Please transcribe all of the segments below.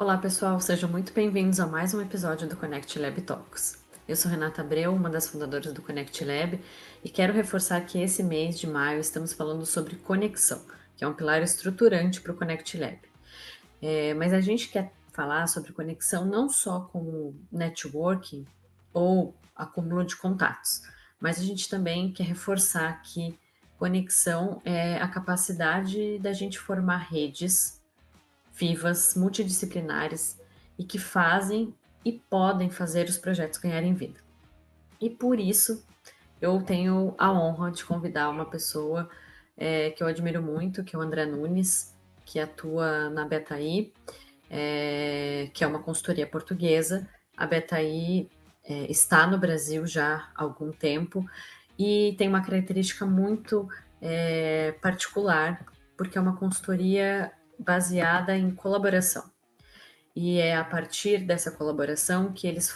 Olá, pessoal, sejam muito bem-vindos a mais um episódio do Connect Lab Talks. Eu sou Renata Abreu, uma das fundadoras do Connect Lab, e quero reforçar que esse mês de maio estamos falando sobre conexão, que é um pilar estruturante para o Connect Lab. Mas a gente quer falar sobre conexão não só como networking ou acúmulo de contatos, mas a gente também quer reforçar que conexão é a capacidade da gente formar redes vivas, multidisciplinares e que fazem e podem fazer os projetos ganharem vida. E por isso eu tenho a honra de convidar uma pessoa que eu admiro muito, que é o André Nunes, que atua na Betaí, que é uma consultoria portuguesa. A Betaí está no Brasil já há algum tempo e tem uma característica muito particular, porque é uma consultoria baseada em colaboração. E é a partir dessa colaboração que eles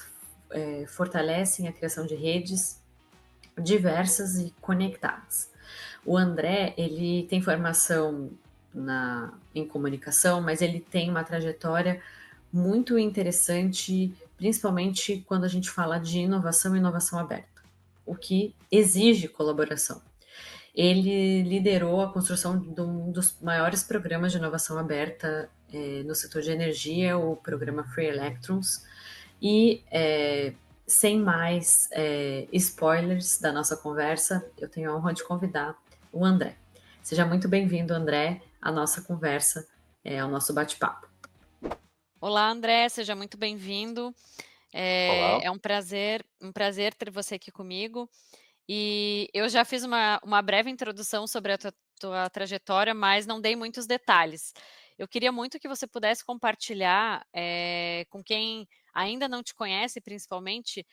fortalecem a criação de redes diversas e conectadas. O André, ele tem formação em comunicação, mas ele tem uma trajetória muito interessante, principalmente quando a gente fala de inovação e inovação aberta, o que exige colaboração. Ele liderou a construção de um dos maiores programas de inovação aberta no setor de energia, o programa Free Electrons. E, sem mais spoilers da nossa conversa, eu tenho a honra de convidar o André. Seja muito bem-vindo, André, à nossa conversa, ao nosso bate-papo. Olá, André, seja muito bem-vindo. Olá. É um prazer ter você aqui comigo. E eu já fiz uma breve introdução sobre a tua trajetória, mas não dei muitos detalhes. Eu queria muito que você pudesse compartilhar, com quem ainda não te conhece, principalmente,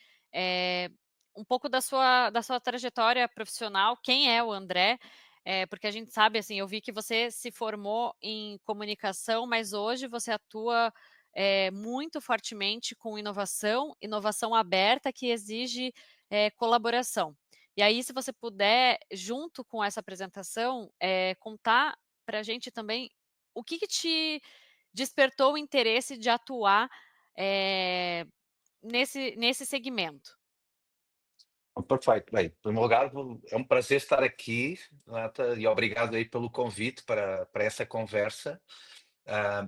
um pouco da sua trajetória profissional. Quem é o André? Porque a gente sabe, assim, eu vi que você se formou em comunicação, mas hoje você atua muito fortemente com inovação aberta que exige colaboração. E aí, se você puder, junto com essa apresentação, contar para a gente também o que te despertou o interesse de atuar nesse segmento. Perfeito. Bem, em primeiro lugar, é um prazer estar aqui, Renata, e obrigado aí pelo convite para essa conversa. Ah,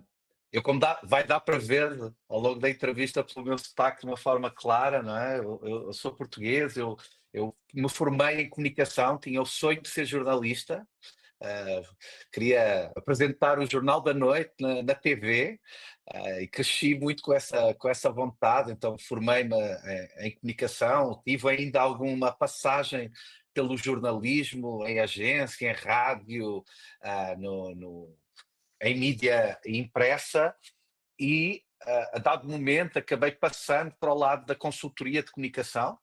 como vai dar para ver ao longo da entrevista pelo meu sotaque de uma forma clara, não é? Eu sou português, eu me formei em comunicação, tinha o sonho de ser jornalista. Uh, Queria apresentar o Jornal da Noite na TV, e cresci muito com essa vontade, então formei-me em comunicação, tive ainda alguma passagem pelo jornalismo, em agência, em rádio, em mídia impressa e a dado momento acabei passando para o lado da consultoria de comunicação.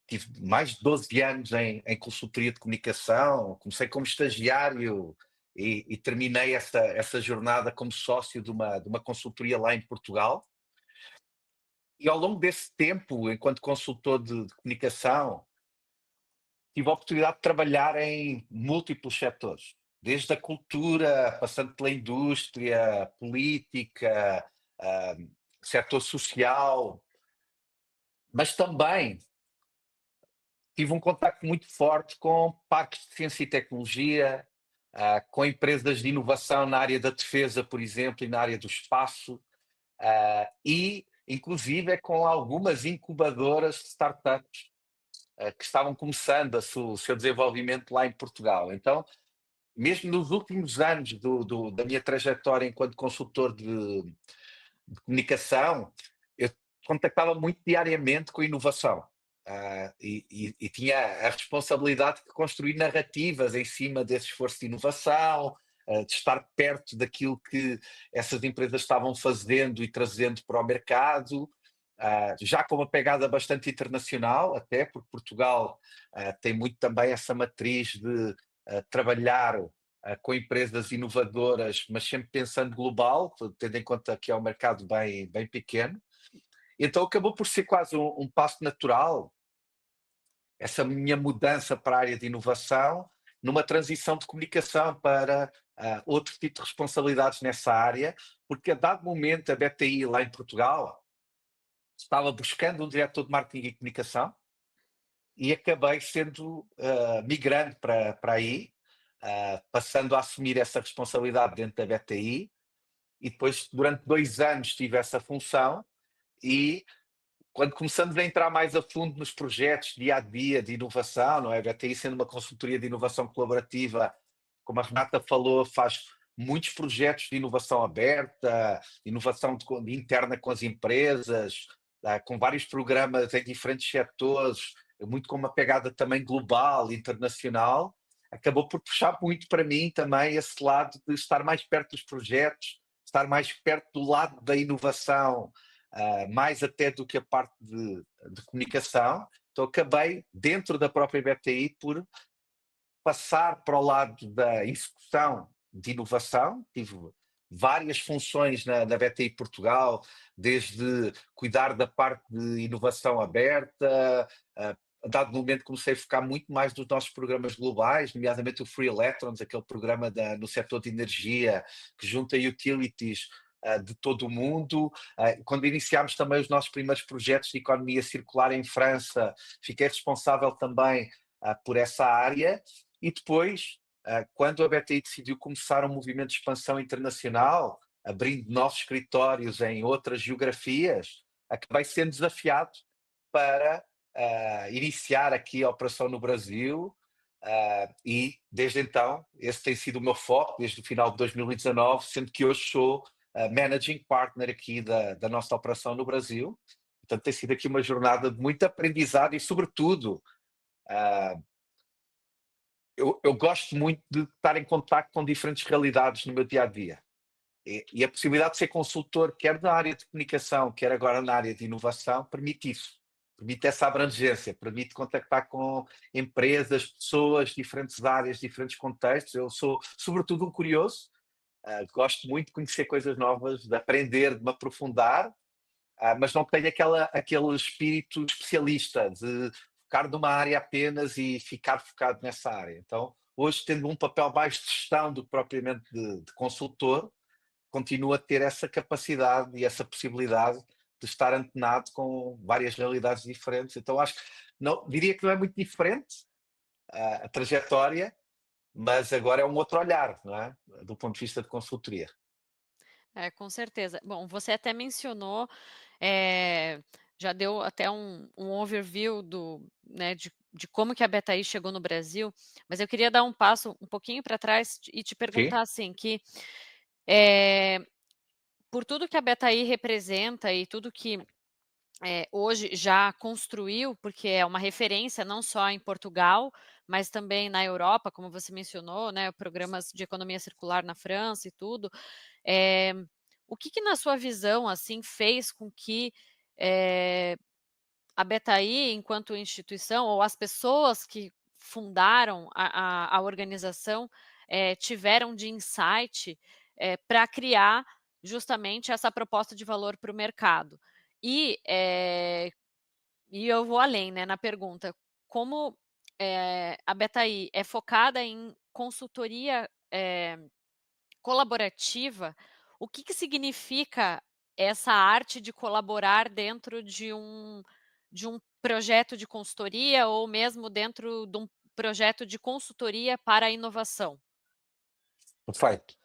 Tive mais de 12 anos em consultoria de comunicação, comecei como estagiário e terminei essa jornada como sócio de uma consultoria lá em Portugal. E ao longo desse tempo, enquanto consultor de comunicação, tive a oportunidade de trabalhar em múltiplos setores, desde a cultura, passando pela indústria, política, ah, setor social, mas também tive um contacto muito forte com parques de ciência e tecnologia, com empresas de inovação na área da defesa, por exemplo, e na área do espaço, e inclusive com algumas incubadoras de startups que estavam começando o seu desenvolvimento lá em Portugal. Então, mesmo nos últimos anos da minha trajetória enquanto consultor de comunicação, eu contactava muito diariamente com inovação. E tinha a responsabilidade de construir narrativas em cima desse esforço de inovação, de estar perto daquilo que essas empresas estavam fazendo e trazendo para o mercado, já com uma pegada bastante internacional, até porque Portugal tem muito também essa matriz de trabalhar com empresas inovadoras, mas sempre pensando global, tendo em conta que é um mercado bem pequeno. Então acabou por ser quase um passo natural essa minha mudança para a área de inovação numa transição de comunicação para outro tipo de responsabilidades nessa área, porque a dado momento a BTI lá em Portugal estava buscando um diretor de marketing e comunicação e acabei sendo migrando para aí, passando a assumir essa responsabilidade dentro da BTI, e depois durante 2 anos tive essa função, e quando começamos a entrar mais a fundo nos projetos dia a dia de inovação, não é? A BTI sendo uma consultoria de inovação colaborativa, como a Renata falou, faz muitos projetos de inovação aberta, inovação interna com as empresas, com vários programas em diferentes setores, muito com uma pegada também global, internacional. Acabou por puxar muito para mim também esse lado de estar mais perto dos projetos, estar mais perto do lado da inovação, mais até do que a parte de comunicação. Então acabei, dentro da própria BTI, por passar para o lado da execução de inovação. Tive várias funções na BTI Portugal, desde cuidar da parte de inovação aberta, a dado momento comecei a focar muito mais nos nossos programas globais, nomeadamente o Free Electrons, aquele programa no setor de energia que junta utilities de todo o mundo. Quando iniciámos também os nossos primeiros projetos de economia circular em França, fiquei responsável também por essa área. E depois, quando a BTI decidiu começar um movimento de expansão internacional, abrindo novos escritórios em outras geografias, acabei sendo desafiado para iniciar aqui a operação no Brasil, e desde então esse tem sido o meu foco desde o final de 2019, sendo que hoje sou Managing Partner aqui da nossa operação no Brasil. Portanto, tem sido aqui uma jornada de muito aprendizado e, sobretudo, eu gosto muito de estar em contacto com diferentes realidades no meu dia-a-dia. E a possibilidade de ser consultor, quer na área de comunicação, quer agora na área de inovação, permite isso. Permite essa abrangência, permite contactar com empresas, pessoas, diferentes áreas, diferentes contextos. Eu sou, sobretudo, um curioso. Gosto muito de conhecer coisas novas, de aprender, de me aprofundar, mas não tenho aquele espírito especialista de focar numa área apenas e ficar focado nessa área. Então, hoje, tendo um papel mais de gestão do que propriamente de consultor, continuo a ter essa capacidade e essa possibilidade de estar antenado com várias realidades diferentes. Então, acho que não, diria que não é muito diferente a trajetória, mas agora é um outro olhar, não é? Do ponto de vista de consultoria. Com certeza. Bom, você até mencionou, já deu até um overview né, de como que a BTI chegou no Brasil, mas eu queria dar um passo um pouquinho para trás e te perguntar assim, que por tudo que a BTI representa e tudo que hoje já construiu, porque é uma referência não só em Portugal, mas também na Europa, como você mencionou, né, programas de economia circular na França e tudo. O que na sua visão, assim, fez com que a BTI, enquanto instituição, ou as pessoas que fundaram a organização, tiveram de insight para criar justamente essa proposta de valor para o mercado? E eu vou além, né, na pergunta, como a BTI é focada em consultoria colaborativa, o que significa essa arte de colaborar dentro de um projeto de consultoria ou mesmo dentro de um projeto de consultoria para a inovação? Perfeito.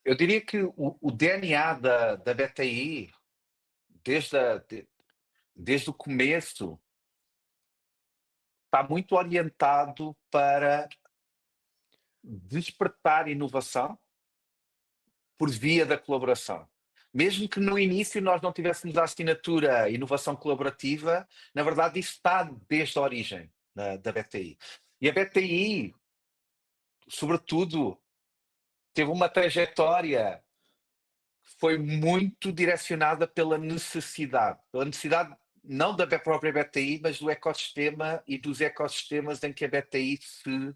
Eu diria que o DNA da BTI, desde o começo, está muito orientado para despertar inovação por via da colaboração. Mesmo que no início nós não tivéssemos a assinatura inovação colaborativa, na verdade isso está desde a origem da BTI. E a BTI, sobretudo, teve uma trajetória que foi muito direcionada pela necessidade não da própria BTI, mas do ecossistema e dos ecossistemas em que a BTI se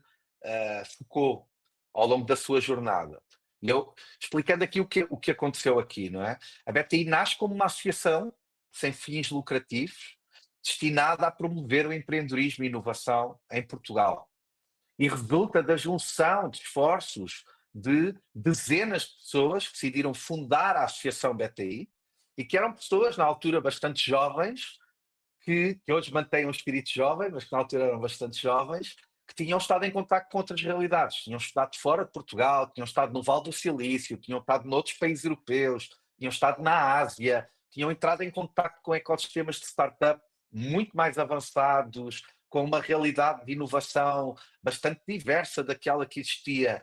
focou ao longo da sua jornada. E eu, explicando aqui o que aconteceu aqui, não é? A BTI nasce como uma associação sem fins lucrativos, destinada a promover o empreendedorismo e inovação em Portugal. e resulta da junção de esforços de dezenas de pessoas que decidiram fundar a Associação BTI e que eram pessoas, na altura, bastante jovens, que hoje mantêm um espírito jovem, mas que na altura eram bastante jovens, que tinham estado em contato com outras realidades, tinham estado fora de Portugal, tinham estado no Vale do Silício, tinham estado noutros países europeus, tinham estado na Ásia, tinham entrado em contato com ecossistemas de startup muito mais avançados, com uma realidade de inovação bastante diversa daquela que existia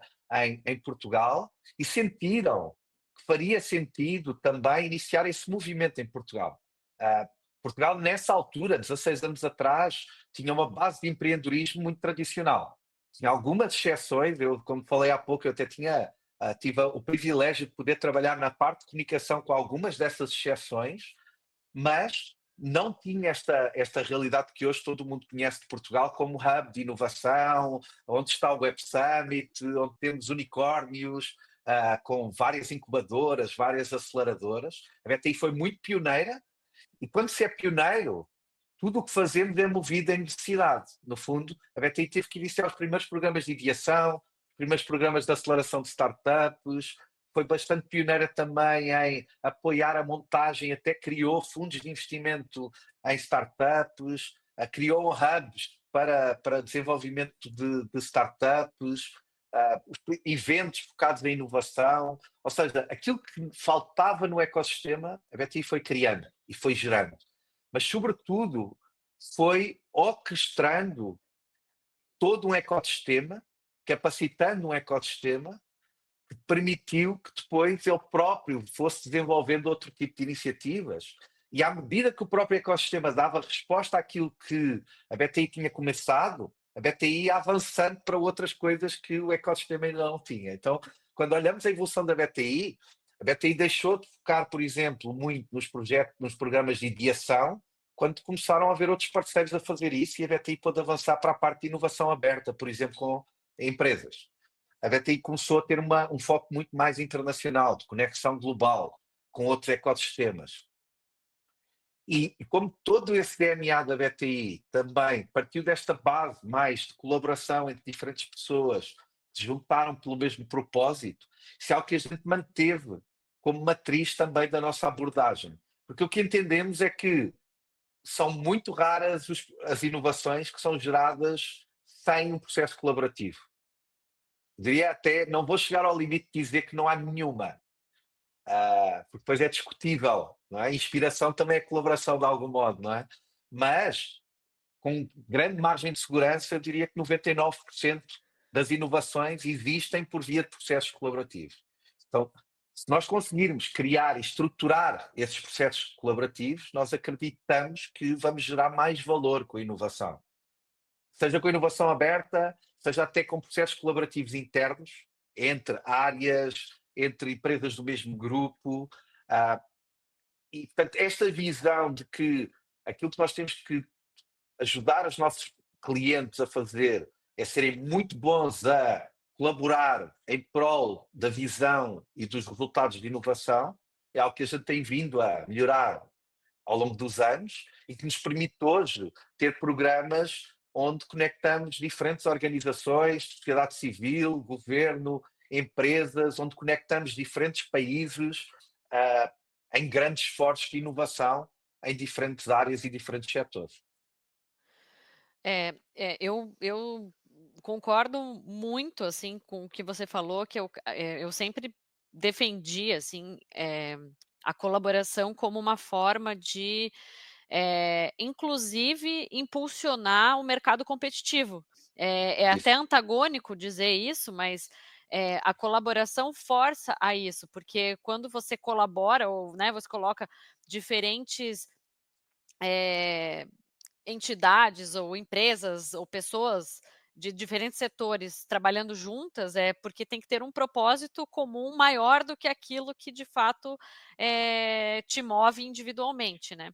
em Portugal, e sentiram que faria sentido também iniciar esse movimento em Portugal. Portugal, nessa altura, 16 anos atrás, tinha uma base de empreendedorismo muito tradicional. Tinha algumas exceções, eu, como falei há pouco, eu até tive o privilégio de poder trabalhar na parte de comunicação com algumas dessas exceções, mas não tinha esta realidade que hoje todo mundo conhece de Portugal como hub de inovação, onde está o Web Summit, onde temos unicórnios, com várias incubadoras, várias aceleradoras. A BTI foi muito pioneira, e quando se é pioneiro, tudo o que fazemos é movido em necessidade. No fundo, a BTI teve que iniciar os primeiros programas de ideação, os primeiros programas de aceleração de startups, foi bastante pioneira também em apoiar a montagem, até criou fundos de investimento em startups, criou hubs para desenvolvimento de startups, eventos focados em inovação, ou seja, aquilo que faltava no ecossistema, a BTI foi criando e foi gerando. Mas, sobretudo, foi orquestrando todo um ecossistema, capacitando um ecossistema que permitiu que depois ele próprio fosse desenvolvendo outro tipo de iniciativas. E à medida que o próprio ecossistema dava resposta àquilo que a BTI tinha começado, a BTI ia avançando para outras coisas que o ecossistema ainda não tinha. Então, quando olhamos a evolução da BTI, a BTI deixou de focar, por exemplo, muito nos projetos, nos programas de ideação, quando começaram a haver outros parceiros a fazer isso, e a BTI pôde avançar para a parte de inovação aberta, por exemplo, com empresas. A BTI começou a ter um foco muito mais internacional, de conexão global, com outros ecossistemas. E como todo esse DNA da BTI também partiu desta base mais de colaboração entre diferentes pessoas, se juntaram pelo mesmo propósito, isso é algo que a gente manteve como matriz também da nossa abordagem. Porque o que entendemos é que são muito raras as inovações que são geradas sem um processo colaborativo. Diria até, não vou chegar ao limite de dizer que não há nenhuma, porque depois é discutível, não é? Inspiração também é colaboração de algum modo, não é? Mas, com grande margem de segurança, eu diria que 99% das inovações existem por via de processos colaborativos. Então, se nós conseguirmos criar e estruturar esses processos colaborativos, nós acreditamos que vamos gerar mais valor com a inovação. Seja com a inovação aberta, seja até com processos colaborativos internos, entre áreas, entre empresas do mesmo grupo. E, portanto, esta visão de que aquilo que nós temos que ajudar os nossos clientes a fazer é serem muito bons a colaborar em prol da visão e dos resultados de inovação, é algo que a gente tem vindo a melhorar ao longo dos anos e que nos permite hoje ter programas onde conectamos diferentes organizações, sociedade civil, governo, empresas, onde conectamos diferentes países em grandes esforços de inovação em diferentes áreas e diferentes setores. Eu concordo muito, assim, com o que você falou, que eu sempre defendi, assim, a colaboração como uma forma de, inclusive, impulsionar o mercado competitivo. É Isso. até antagônico dizer isso, mas, a colaboração força a isso, porque quando você colabora ou, né, você coloca diferentes, entidades ou empresas ou pessoas de diferentes setores trabalhando juntas, é porque tem que ter um propósito comum maior do que aquilo que de fato, te move individualmente, né.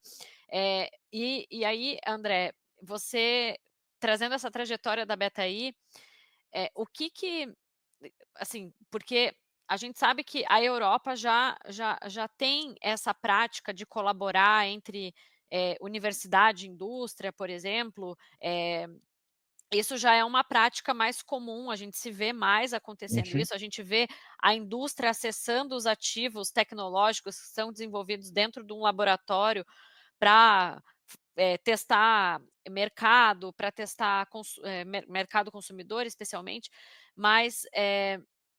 E aí, André, você trazendo essa trajetória da BetaI, o que assim, porque a gente sabe que a Europa já tem essa prática de colaborar entre, universidade e indústria, por exemplo, isso já é uma prática mais comum, a gente se vê mais acontecendo Uhum. isso, a gente vê a indústria acessando os ativos tecnológicos que são desenvolvidos dentro de um laboratório para testar mercado, para testar mercado consumidor especialmente, mas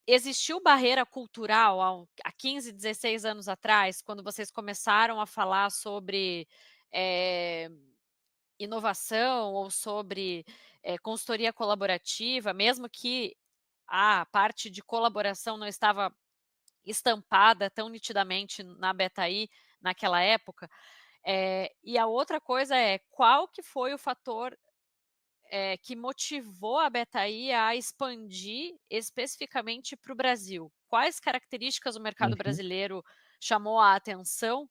existiu barreira cultural há 15, 16 anos atrás, quando vocês começaram a falar sobre inovação ou sobre consultoria colaborativa, mesmo que a parte de colaboração não estava estampada tão nitidamente na Betaí naquela época. E a outra coisa é, qual que foi o fator que motivou a Betaí a expandir especificamente para o Brasil? Quais características o mercado Uhum. brasileiro chamou a atenção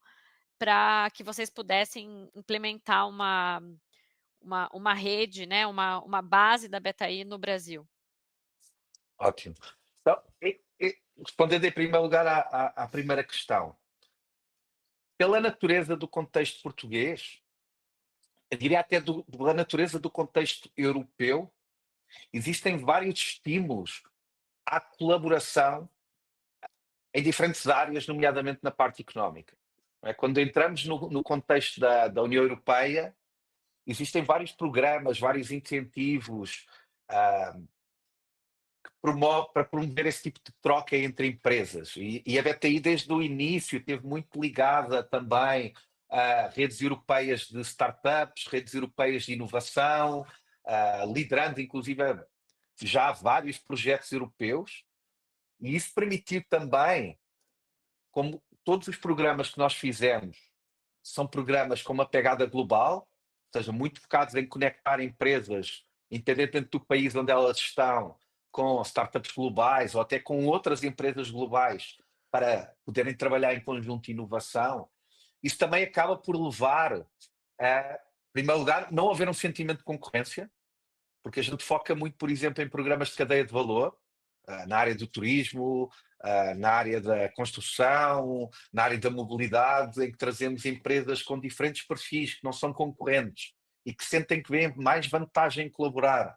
para que vocês pudessem implementar uma rede, né, uma base da Betaí no Brasil? Ótimo. Então, respondendo em primeiro lugar à primeira questão, pela natureza do contexto português, eu diria até pela natureza do contexto europeu, existem vários estímulos à colaboração em diferentes áreas, nomeadamente na parte económica. Quando entramos no contexto da União Europeia, existem vários programas, vários incentivos ah, para promover esse tipo de troca entre empresas. E a BTI, desde o início, esteve muito ligada também a redes europeias de startups, redes europeias de inovação, liderando inclusive já vários projetos europeus. E isso permitiu também, como todos os programas que nós fizemos são programas com uma pegada global, ou seja, muito focados em conectar empresas, independentemente do país onde elas estão, com startups globais ou até com outras empresas globais para poderem trabalhar em conjunto de inovação. Isso também acaba por levar a, em primeiro lugar, não haver um sentimento de concorrência, porque a gente foca muito, por exemplo, em programas de cadeia de valor, na área do turismo, na área da construção, na área da mobilidade, em que trazemos empresas com diferentes perfis, que não são concorrentes e que sentem que vêm mais vantagem em colaborar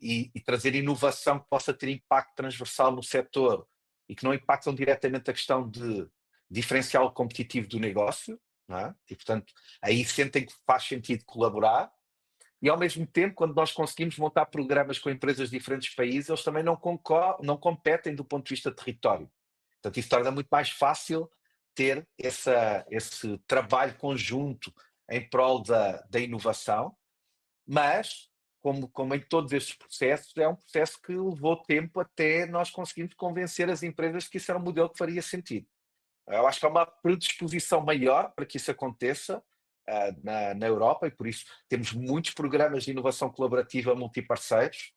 e trazer inovação que possa ter impacto transversal no setor e que não impactam diretamente a questão de diferencial competitivo do negócio, não é? E, portanto, aí sentem que faz sentido colaborar. E, ao mesmo tempo, quando nós conseguimos montar programas com empresas de diferentes países, eles também não competem do ponto de vista de território. Portanto, isso torna muito mais fácil ter esse trabalho conjunto em prol da inovação, mas, como em todos estes processos, é um processo que levou tempo até nós conseguirmos convencer as empresas que isso era um modelo que faria sentido. Eu acho que há uma predisposição maior para que isso aconteça na Europa e por isso temos muitos programas de inovação colaborativa multiparceiros.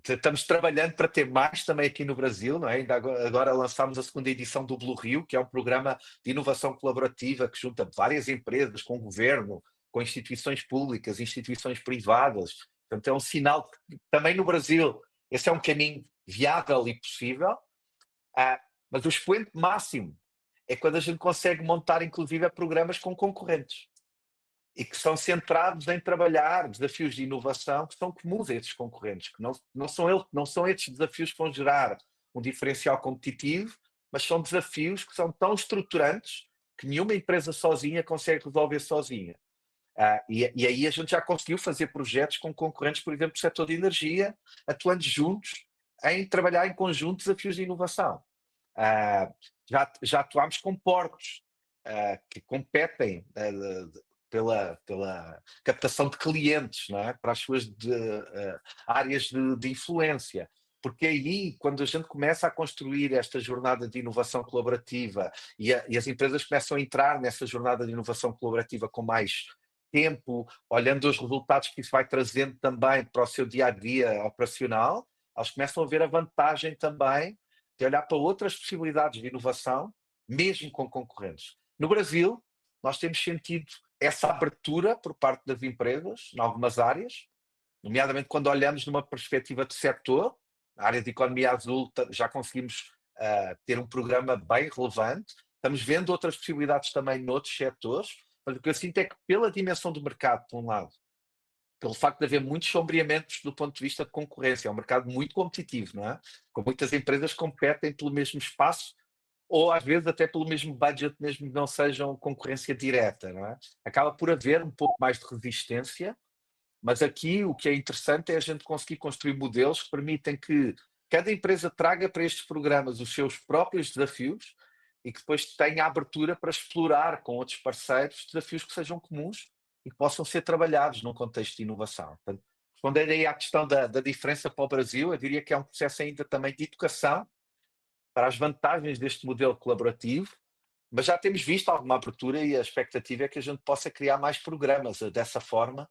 Estamos trabalhando para ter mais também aqui no Brasil, não é? Ainda agora lançámos a segunda edição do Blue Rio, que é um programa de inovação colaborativa que junta várias empresas com o governo, com instituições públicas, instituições privadas. Portanto, é um sinal que também no Brasil esse é um caminho viável e possível. Mas o expoente máximo é quando a gente consegue montar, inclusive, programas com concorrentes e que são centrados em trabalhar desafios de inovação que são comuns a esses concorrentes, que não são esses desafios que vão gerar um diferencial competitivo, mas são desafios que são tão estruturantes que nenhuma empresa sozinha consegue resolver sozinha. E aí a gente já conseguiu fazer projetos com concorrentes, por exemplo, do setor de energia, atuando juntos em trabalhar em conjunto desafios de inovação. Já atuámos com portos que competem pela captação de clientes, não é? Para as suas áreas de influência. Porque aí, quando a gente começa a construir esta jornada de inovação colaborativa e as empresas começam a entrar nessa jornada de inovação colaborativa com mais tempo, olhando os resultados que isso vai trazendo também para o seu dia-a-dia operacional, elas começam a ver a vantagem também de olhar para outras possibilidades de inovação, mesmo com concorrentes. No Brasil, nós temos sentido essa abertura por parte das empresas, em algumas áreas, nomeadamente quando olhamos numa perspectiva de setor, na área de economia azul já conseguimos ter um programa bem relevante, estamos vendo outras possibilidades também noutros setores, mas o que eu sinto é que pela dimensão do mercado, por um lado, pelo facto de haver muitos sombreamentos do ponto de vista de concorrência. É um mercado muito competitivo, não é? Com muitas empresas que competem pelo mesmo espaço ou às vezes até pelo mesmo budget, mesmo que não sejam concorrência direta, não é? Acaba por haver um pouco mais de resistência, mas aqui o que é interessante é a gente conseguir construir modelos que permitem que cada empresa traga para estes programas os seus próprios desafios e que depois tenha abertura para explorar com outros parceiros desafios que sejam comuns e que possam ser trabalhados num contexto de inovação. Portanto, respondendo aí à questão da diferença para o Brasil, eu diria que é um processo ainda também de educação para as vantagens deste modelo colaborativo, mas já temos visto alguma abertura e a expectativa é que a gente possa criar mais programas dessa forma,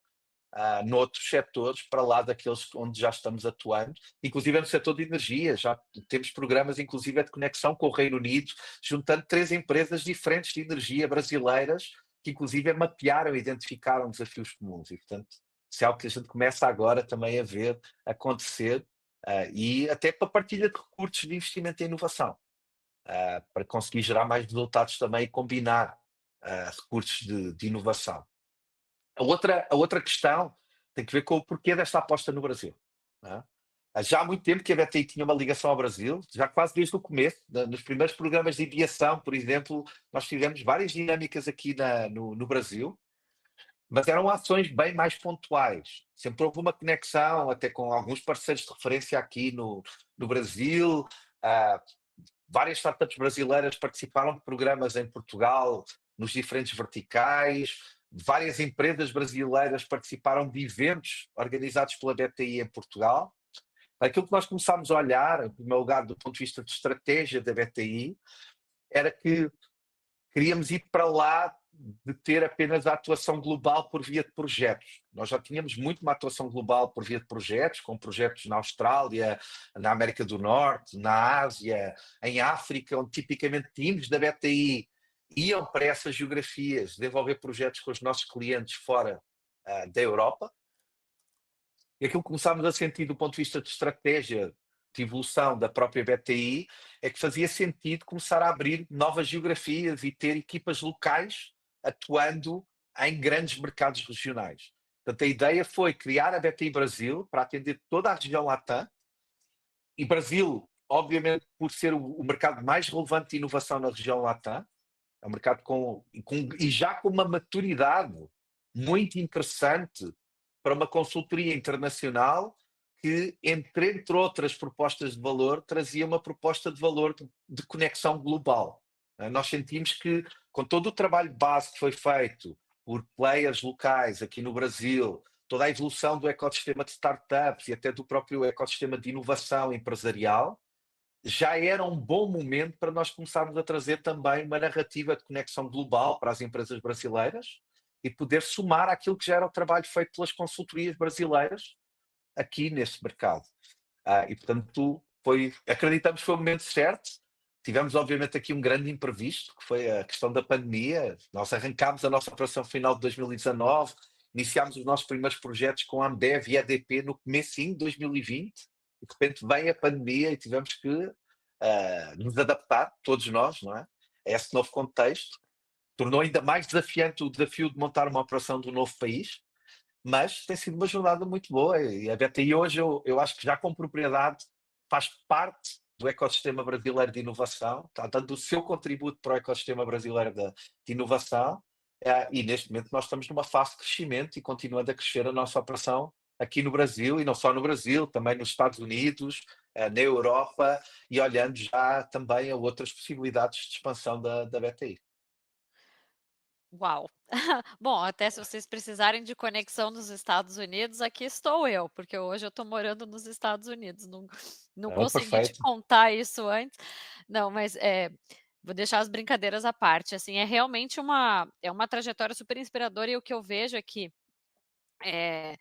noutros setores, para lá daqueles onde já estamos atuando, inclusive no setor de energia, já temos programas inclusive de conexão com o Reino Unido, juntando 3 empresas diferentes de energia brasileiras, que inclusive mapearam e identificaram desafios comuns, e portanto, isso é algo que a gente começa agora também a ver acontecer, e até para partilha de recursos de investimento em inovação, para conseguir gerar mais resultados também e combinar recursos de inovação. A outra questão tem que ver com o porquê desta aposta no Brasil, não é? Já há muito tempo que a BTI tinha uma ligação ao Brasil, já quase desde o começo, nos primeiros programas de ideação, por exemplo, nós fizemos várias dinâmicas aqui no Brasil, mas eram ações bem mais pontuais. Sempre houve uma conexão, até com alguns parceiros de referência aqui no Brasil. ah, Várias startups brasileiras participaram de programas em Portugal, nos diferentes verticais. Várias empresas brasileiras participaram de eventos organizados pela BTI em Portugal. Aquilo que nós começámos a olhar, em primeiro lugar, do ponto de vista de estratégia da BTI, era que queríamos ir para lá de ter apenas a atuação global por via de projetos. Nós já tínhamos muito uma atuação global por via de projetos, com projetos na Austrália, na América do Norte, na Ásia, em África, onde tipicamente teams da BTI iam para essas geografias desenvolver projetos com os nossos clientes fora da Europa. E aquilo que começámos a sentir do ponto de vista de estratégia de evolução da própria BTI é que fazia sentido começar a abrir novas geografias e ter equipas locais atuando em grandes mercados regionais. Portanto, a ideia foi criar a BTI Brasil para atender toda a região Latam, e Brasil, obviamente, por ser o mercado mais relevante de inovação na região Latam, é um mercado e já com uma maturidade muito interessante para uma consultoria internacional que, entre outras propostas de valor, trazia uma proposta de valor de conexão global. Nós sentimos que, com todo o trabalho base que foi feito por players locais aqui no Brasil, toda a evolução do ecossistema de startups e até do próprio ecossistema de inovação empresarial, já era um bom momento para nós começarmos a trazer também uma narrativa de conexão global para as empresas brasileiras e poder somar aquilo que já era o trabalho feito pelas consultorias brasileiras aqui neste mercado. E, portanto, acreditamos que foi o momento certo. Tivemos, obviamente, aqui um grande imprevisto, que foi a questão da pandemia. Nós arrancámos a nossa operação final de 2019, iniciámos os nossos primeiros projetos com a Ambev e a EDP no comecinho de 2020, e de repente veio a pandemia e tivemos que nos adaptar, todos nós, não é? A esse novo contexto. Tornou ainda mais desafiante o desafio de montar uma operação de um novo país, mas tem sido uma jornada muito boa, e a BTI hoje eu acho que já com propriedade faz parte do ecossistema brasileiro de inovação, está dando o seu contributo para o ecossistema brasileiro de inovação, e neste momento nós estamos numa fase de crescimento e continuando a crescer a nossa operação aqui no Brasil, e não só no Brasil, também nos Estados Unidos, na Europa, e olhando já também a outras possibilidades de expansão da BTI. Uau! Bom, até se vocês precisarem de conexão nos Estados Unidos, aqui estou eu, porque hoje eu estou morando nos Estados Unidos, não Não, consegui te perfeito. contar isso antes. Não, mas, vou deixar as brincadeiras à parte, assim, é realmente uma trajetória super inspiradora, e o que eu vejo é que, eh,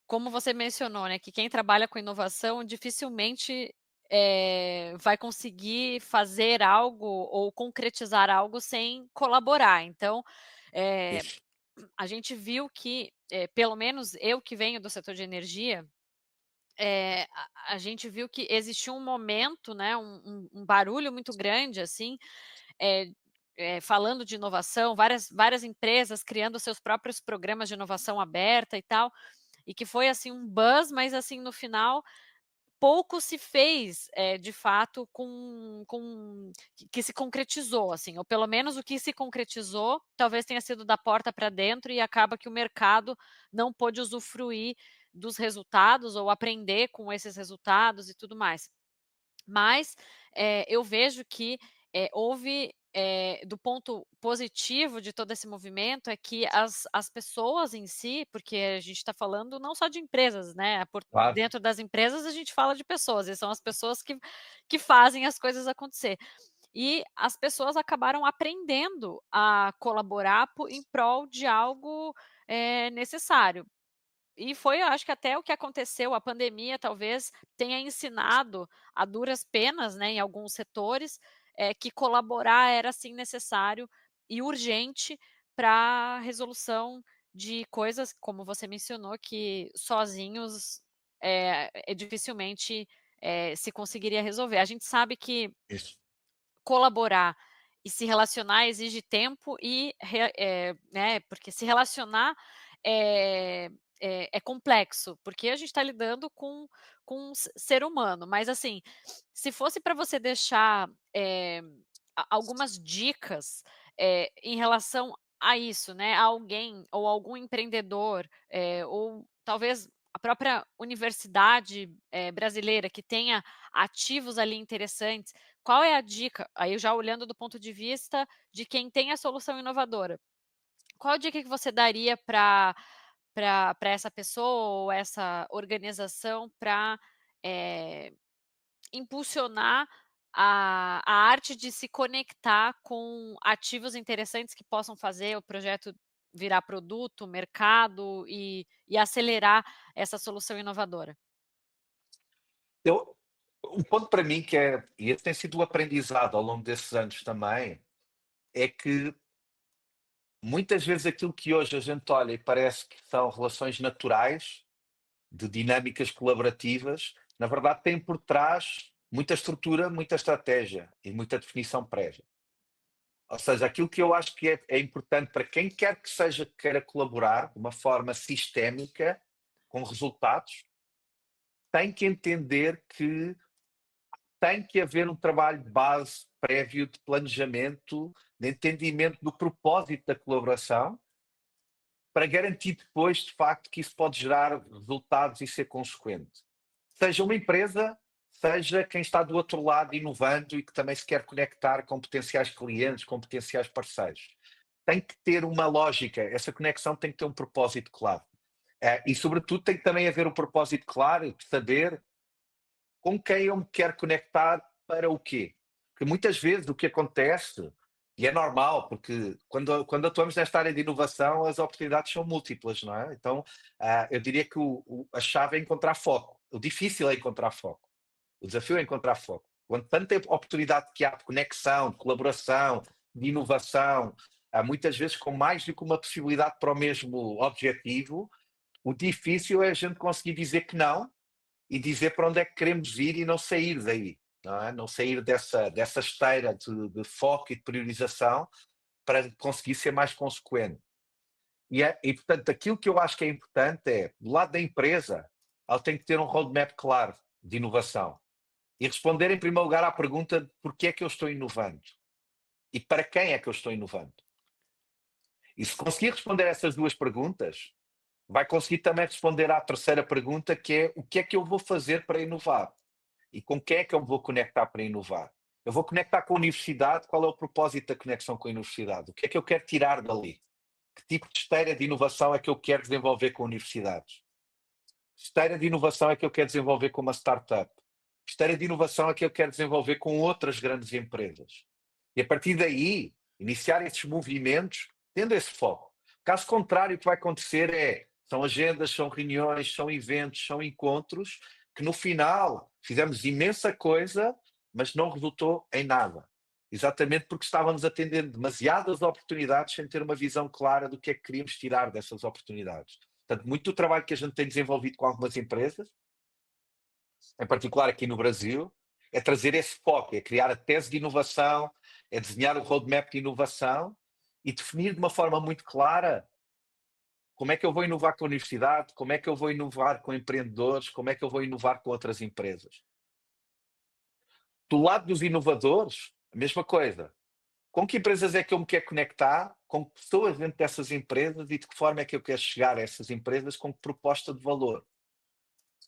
como você mencionou, né, que quem trabalha com inovação dificilmente, vai conseguir fazer algo ou concretizar algo sem colaborar. Então, eh, Isso. a gente viu que, pelo menos eu que venho do setor de energia, a gente viu que existiu um momento, né, um barulho muito grande, assim, eh, falando de inovação, várias empresas criando seus próprios programas de inovação aberta e tal, e que foi assim um buzz, mas assim no final pouco se fez, de fato, que se concretizou, assim, ou pelo menos o que se concretizou, talvez tenha sido da porta para dentro e acaba que o mercado não pôde usufruir dos resultados ou aprender com esses resultados e tudo mais. Mas eu vejo que houve, do ponto positivo de todo esse movimento, é que as pessoas em si, porque a gente está falando não só de empresas, né? Claro. Dentro das empresas a gente fala de pessoas, e são as pessoas que fazem as coisas acontecer. E as pessoas acabaram aprendendo a colaborar em prol de algo necessário. E foi, eu acho que até o que aconteceu, a pandemia talvez tenha ensinado a duras penas, né, em alguns setores, que colaborar era sim necessário e urgente para a resolução de coisas, como você mencionou, que sozinhos dificilmente se conseguiria resolver. A gente sabe que Isso. colaborar e se relacionar exige tempo né, porque se relacionar é complexo, porque a gente está lidando com um ser humano, mas assim, se fosse para você deixar algumas dicas em relação a isso, né, a alguém ou algum empreendedor, ou talvez a própria universidade brasileira que tenha ativos ali interessantes, qual é a dica? Aí já olhando do ponto de vista de quem tem a solução inovadora. Qual a dica que você daria para essa pessoa ou essa organização para impulsionar a arte de se conectar com ativos interessantes que possam fazer o projeto virar produto, mercado e acelerar essa solução inovadora? Um ponto para mim que é, e esse tem sido o aprendizado ao longo desses anos também, é que muitas vezes aquilo que hoje a gente olha e parece que são relações naturais, de dinâmicas colaborativas, na verdade tem por trás muita estrutura, muita estratégia e muita definição prévia. Ou seja, aquilo que eu acho que é importante para quem quer que seja que queira colaborar de uma forma sistémica, com resultados, tem que entender que tem que haver um trabalho de base prévio de planejamento, de entendimento do propósito da colaboração, para garantir depois, de facto, que isso pode gerar resultados e ser consequente. Seja uma empresa, seja quem está do outro lado inovando e que também se quer conectar com potenciais clientes, com potenciais parceiros. Tem que ter uma lógica, essa conexão tem que ter um propósito claro. E, sobretudo, tem que também haver um propósito claro de saber com quem eu me quero conectar para o quê. Porque muitas vezes o que acontece, e é normal, porque quando atuamos nesta área de inovação, as oportunidades são múltiplas, não é? Então, eu diria que a chave é encontrar foco. O difícil é encontrar foco. O desafio é encontrar foco. Quando tanta oportunidade que há de conexão, de colaboração, de inovação, há muitas vezes com mais do que uma possibilidade para o mesmo objetivo, o difícil é a gente conseguir dizer que não e dizer para onde é que queremos ir e não sair daí, não é? Não sair dessa esteira de foco e de priorização para conseguir ser mais consequente. E, portanto, aquilo que eu acho que é importante é, do lado da empresa, ela tem que ter um roadmap claro de inovação e responder, em primeiro lugar, à pergunta de porquê é que eu estou inovando e para quem é que eu estou inovando. E se conseguir responder essas duas perguntas, vai conseguir também responder à terceira pergunta, que é o que é que eu vou fazer para inovar? E com quem é que eu me vou conectar para inovar? Eu vou conectar com a universidade, qual é o propósito da conexão com a universidade? O que é que eu quero tirar dali? Que tipo de esteira de inovação é que eu quero desenvolver com universidades? Que esteira de inovação é que eu quero desenvolver com uma startup? Que esteira de inovação é que eu quero desenvolver com outras grandes empresas? E a partir daí, iniciar esses movimentos tendo esse foco. Caso contrário, o que vai acontecer são agendas, são reuniões, são eventos, são encontros, que no final fizemos imensa coisa, mas não resultou em nada. Exatamente porque estávamos atendendo demasiadas oportunidades sem ter uma visão clara do que é que queríamos tirar dessas oportunidades. Portanto, muito do trabalho que a gente tem desenvolvido com algumas empresas, em particular aqui no Brasil, é trazer esse foco, é criar a tese de inovação, é desenhar o roadmap de inovação e definir de uma forma muito clara como é que eu vou inovar com a universidade, como é que eu vou inovar com empreendedores, como é que eu vou inovar com outras empresas. Do lado dos inovadores, a mesma coisa. Com que empresas é que eu me quero conectar? Com que pessoas dentro dessas empresas e de que forma é que eu quero chegar a essas empresas com que proposta de valor?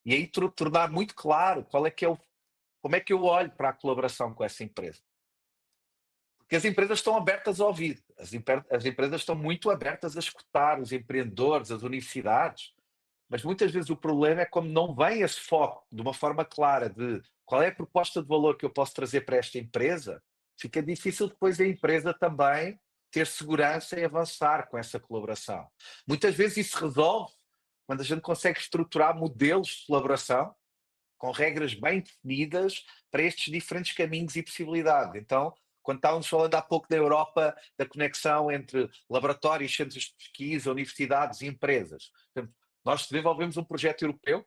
E aí tornar muito claro qual é que é como é que eu olho para a colaboração com essa empresa. Porque as empresas estão abertas a ouvir, as empresas estão muito abertas a escutar os empreendedores, as universidades, mas muitas vezes o problema é como não vem esse foco de uma forma clara de qual é a proposta de valor que eu posso trazer para esta empresa, fica difícil depois a empresa também ter segurança e avançar com essa colaboração. Muitas vezes isso resolve quando a gente consegue estruturar modelos de colaboração com regras bem definidas para estes diferentes caminhos e possibilidades. Então, quando estávamos falando há pouco da Europa, da conexão entre laboratórios, centros de pesquisa, universidades e empresas. Portanto, nós desenvolvemos um projeto europeu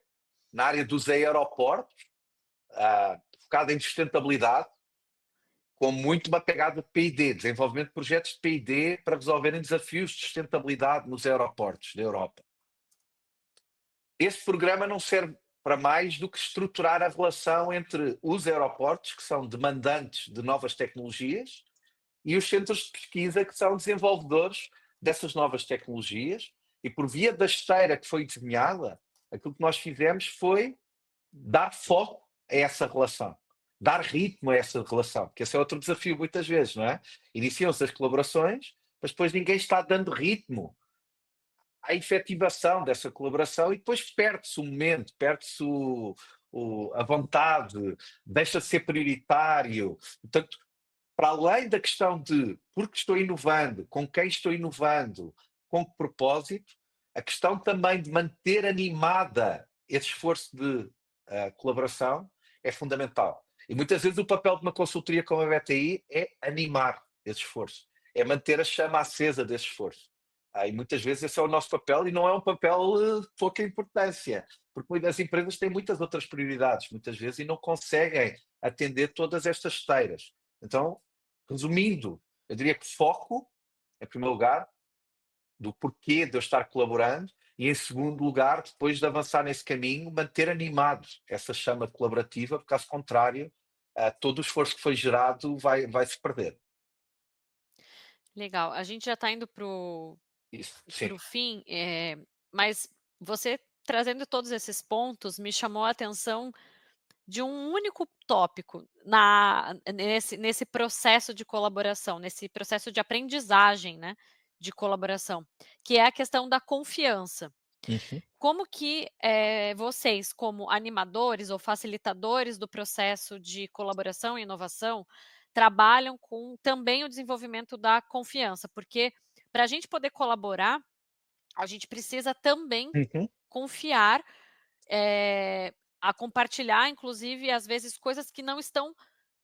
na área dos aeroportos, focado em sustentabilidade, com muito uma pegada de P&D, desenvolvimento de projetos de P&D para resolverem desafios de sustentabilidade nos aeroportos da Europa. Esse programa não serve para mais do que estruturar a relação entre os aeroportos, que são demandantes de novas tecnologias, e os centros de pesquisa, que são desenvolvedores dessas novas tecnologias, e por via da esteira que foi desenhada, aquilo que nós fizemos foi dar foco a essa relação, dar ritmo a essa relação, que esse é outro desafio muitas vezes, não é? Iniciam-se as colaborações, mas depois ninguém está dando ritmo à efetivação dessa colaboração e depois perde-se o momento, perde-se a vontade, deixa de ser prioritário. Portanto, para além da questão de porque estou inovando, com quem estou inovando, com que propósito, a questão também de manter animada esse esforço de colaboração é fundamental. E muitas vezes o papel de uma consultoria como a BTI é animar esse esforço, é manter a chama acesa desse esforço. E muitas vezes esse é o nosso papel e não é um papel de pouca importância, porque as empresas têm muitas outras prioridades, muitas vezes, e não conseguem atender todas estas esteiras. Então, resumindo, eu diria que foco, em primeiro lugar, do porquê de eu estar colaborando, e em segundo lugar, depois de avançar nesse caminho, manter animado essa chama colaborativa, porque caso contrário, todo o esforço que foi gerado vai se perder. Legal. A gente já está indo para Isso, sim. o fim, mas você trazendo todos esses pontos me chamou a atenção de um único tópico nesse processo de colaboração, nesse processo de aprendizagem, né, de colaboração, que é a questão da confiança. Uhum. Como que, vocês, como animadores ou facilitadores do processo de colaboração e inovação, trabalham com também o desenvolvimento da confiança? Porque para a gente poder colaborar, a gente precisa também Uhum. confiar, a compartilhar, inclusive, às vezes, coisas que não estão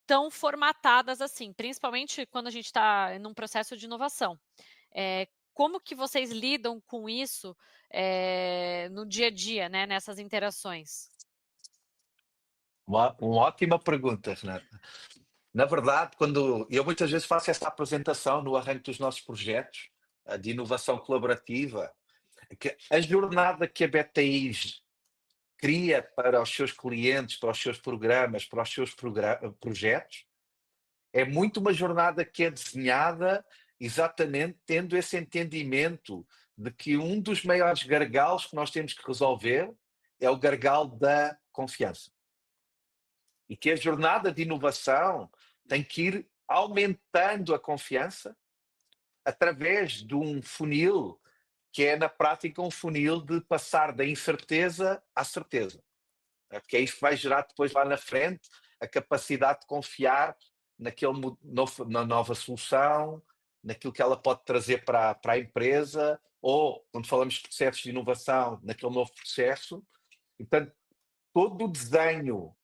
tão formatadas assim, principalmente quando a gente está num processo de inovação. Como que vocês lidam com isso, no dia a dia, né, nessas interações? Uma ótima pergunta, Renata. Na verdade, quando eu muitas vezes faço essa apresentação no arranque dos nossos projetos de inovação colaborativa, que a jornada que a BTI cria para os seus clientes, para os seus programas, para os seus projetos, é muito uma jornada que é desenhada exatamente tendo esse entendimento de que um dos maiores gargalos que nós temos que resolver é o gargalo da confiança. E que a jornada de inovação tem que ir aumentando a confiança através de um funil que é, na prática, um funil de passar da incerteza à certeza. Porque é isso que vai gerar depois lá na frente a capacidade de confiar na nova solução, naquilo que ela pode trazer para a empresa, ou, quando falamos de processos de inovação, naquele novo processo. E, portanto, todo o desenho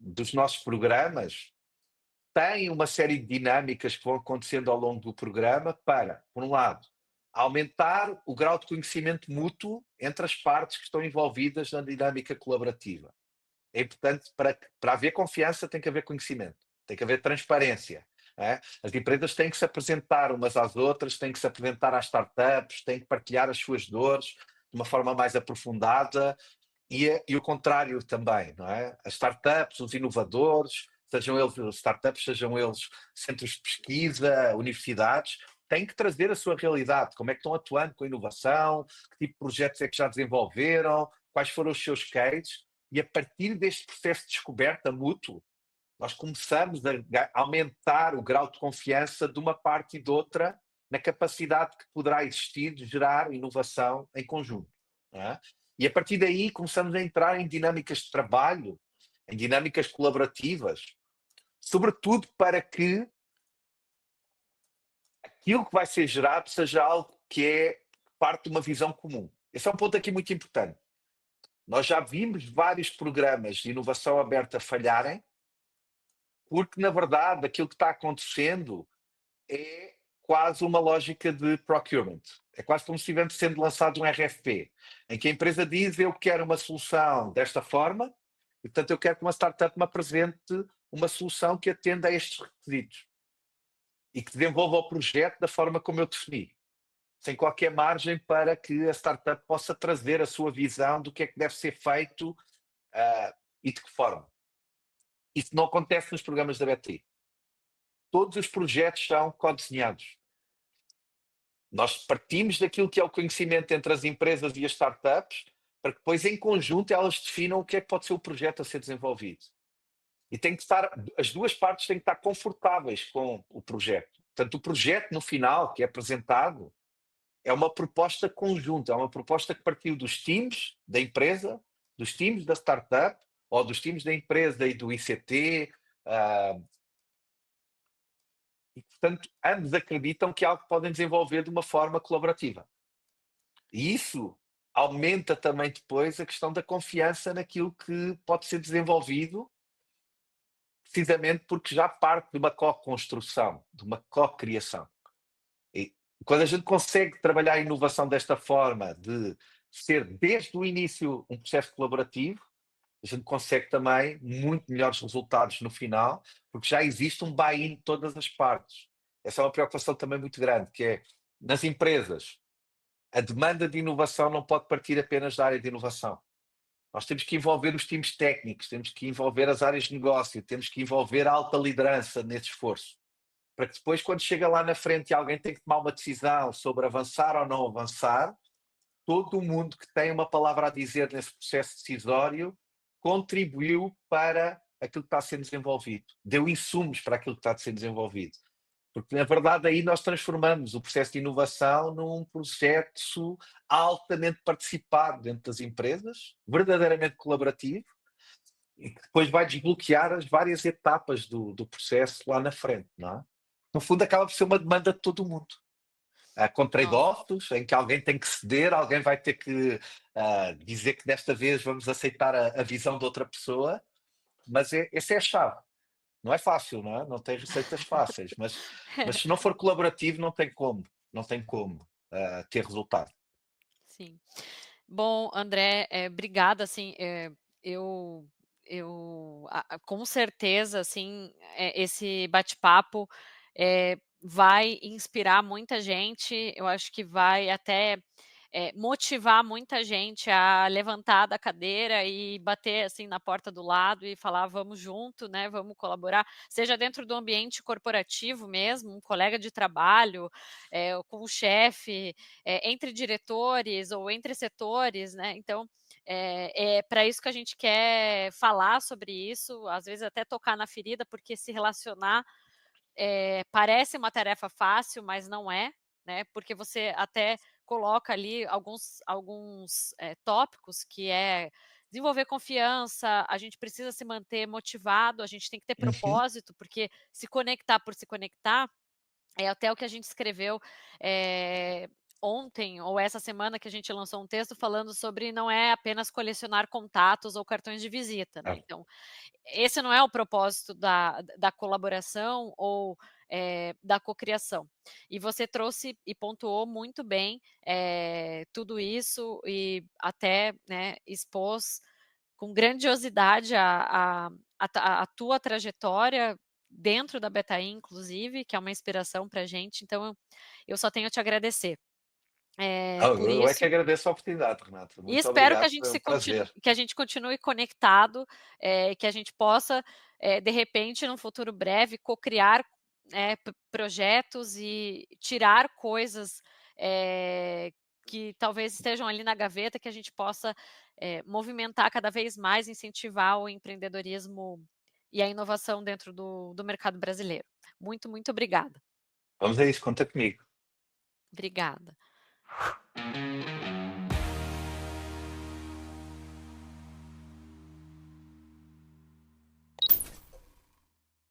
dos nossos programas tem uma série de dinâmicas que vão acontecendo ao longo do programa para, por um lado, aumentar o grau de conhecimento mútuo entre as partes que estão envolvidas na dinâmica colaborativa. É importante, para haver confiança tem que haver conhecimento, tem que haver transparência, É? As empresas têm que se apresentar umas às outras, têm que se apresentar às startups, têm que partilhar as suas dores de uma forma mais aprofundada e o contrário também, não é? As startups, os inovadores, sejam eles startups, sejam eles centros de pesquisa, universidades, têm que trazer a sua realidade, como é que estão atuando com a inovação, que tipo de projetos é que já desenvolveram, quais foram os seus cases, e a partir deste processo de descoberta mútuo, nós começamos a aumentar o grau de confiança de uma parte e de outra na capacidade que poderá existir de gerar inovação em conjunto. Não é? E a partir daí começamos a entrar em dinâmicas de trabalho, em dinâmicas colaborativas, sobretudo para que aquilo que vai ser gerado seja algo que é parte de uma visão comum. Esse é um ponto aqui muito importante. Nós já vimos vários programas de inovação aberta falharem, porque, na verdade, aquilo que está acontecendo é quase uma lógica de procurement. É quase como se estivesse sendo lançado um RFP, em que a empresa diz: eu quero uma solução desta forma, e, portanto, eu quero que uma startup me apresente uma solução que atenda a estes requisitos e que desenvolva o projeto da forma como eu defini, sem qualquer margem para que a startup possa trazer a sua visão do que é que deve ser feito e de que forma. Isso não acontece nos programas da BT. Todos os projetos são codesenhados. Nós partimos daquilo que é o conhecimento entre as empresas e as startups, para que depois, em conjunto, elas definam o que é que pode ser o projeto a ser desenvolvido. E tem que estar, as duas partes têm que estar confortáveis com o projeto. Portanto, o projeto, no final, que é apresentado, é uma proposta conjunta, é uma proposta que partiu dos teams da empresa, dos teams da startup, ou dos teams da empresa e do ICT, e, portanto, ambos acreditam que é algo que podem desenvolver de uma forma colaborativa. E isso aumenta também depois a questão da confiança naquilo que pode ser desenvolvido, precisamente porque já parte de uma co-construção, de uma co-criação. E quando a gente consegue trabalhar a inovação desta forma, de ser desde o início um processo colaborativo, a gente consegue também muito melhores resultados no final, porque já existe um buy-in de todas as partes. Essa é uma preocupação também muito grande, que é, nas empresas, a demanda de inovação não pode partir apenas da área de inovação. Nós temos que envolver os times técnicos, temos que envolver as áreas de negócio, temos que envolver a alta liderança nesse esforço. Para que depois, quando chega lá na frente e alguém tem que tomar uma decisão sobre avançar ou não avançar, todo o mundo que tem uma palavra a dizer nesse processo decisório contribuiu para aquilo que está a ser desenvolvido, deu insumos para aquilo que está a ser desenvolvido. Porque, na verdade, aí nós transformamos o processo de inovação num processo altamente participado dentro das empresas, verdadeiramente colaborativo, e que depois vai desbloquear as várias etapas do processo lá na frente, não é? No fundo, acaba por ser uma demanda de todo o mundo. Com Nossa, trade-offs, em que alguém tem que ceder, alguém vai ter que dizer que desta vez vamos aceitar a visão de outra pessoa, mas essa é a chave. Não é fácil, não é? Não tem receitas fáceis, mas se não for colaborativo, não tem como ter resultado. sim. Bom, André, obrigada, assim, eu com certeza, assim, esse bate-papo, vai inspirar muita gente, eu acho que vai até, motivar muita gente a levantar da cadeira e bater, assim, na porta do lado e falar: "Vamos junto, né, vamos colaborar", seja dentro do ambiente corporativo mesmo, um colega de trabalho, com o chefe, entre diretores ou entre setores, né, então, é para isso que a gente quer falar sobre isso, às vezes até tocar na ferida, porque se relacionar, parece uma tarefa fácil, mas não é, né, porque você até coloca ali alguns tópicos que é desenvolver confiança, a gente precisa se manter motivado, a gente tem que ter Uhum. propósito, porque se conectar por se conectar é até o que a gente escreveu, ontem ou essa semana que a gente lançou um texto falando sobre não é apenas colecionar contatos ou cartões de visita, né, Ah, então, esse não é o propósito da colaboração ou, da cocriação. E você trouxe e pontuou muito bem, tudo isso e até, né, expôs com grandiosidade a tua trajetória dentro da Betaim, inclusive, que é uma inspiração para a gente, então eu só tenho a te agradecer. Por Eu é isso, que agradeço a oportunidade, Renata. e Muito espero que a obrigado, gente foi um prazer. que a gente continue conectado, que a gente possa, de repente, num futuro breve, cocriar, projetos e tirar coisas, que talvez estejam ali na gaveta, que a gente possa, movimentar cada vez mais, incentivar o empreendedorismo e a inovação dentro do mercado brasileiro. Muito, muito obrigada. Vamos a isso, conta comigo. Obrigada.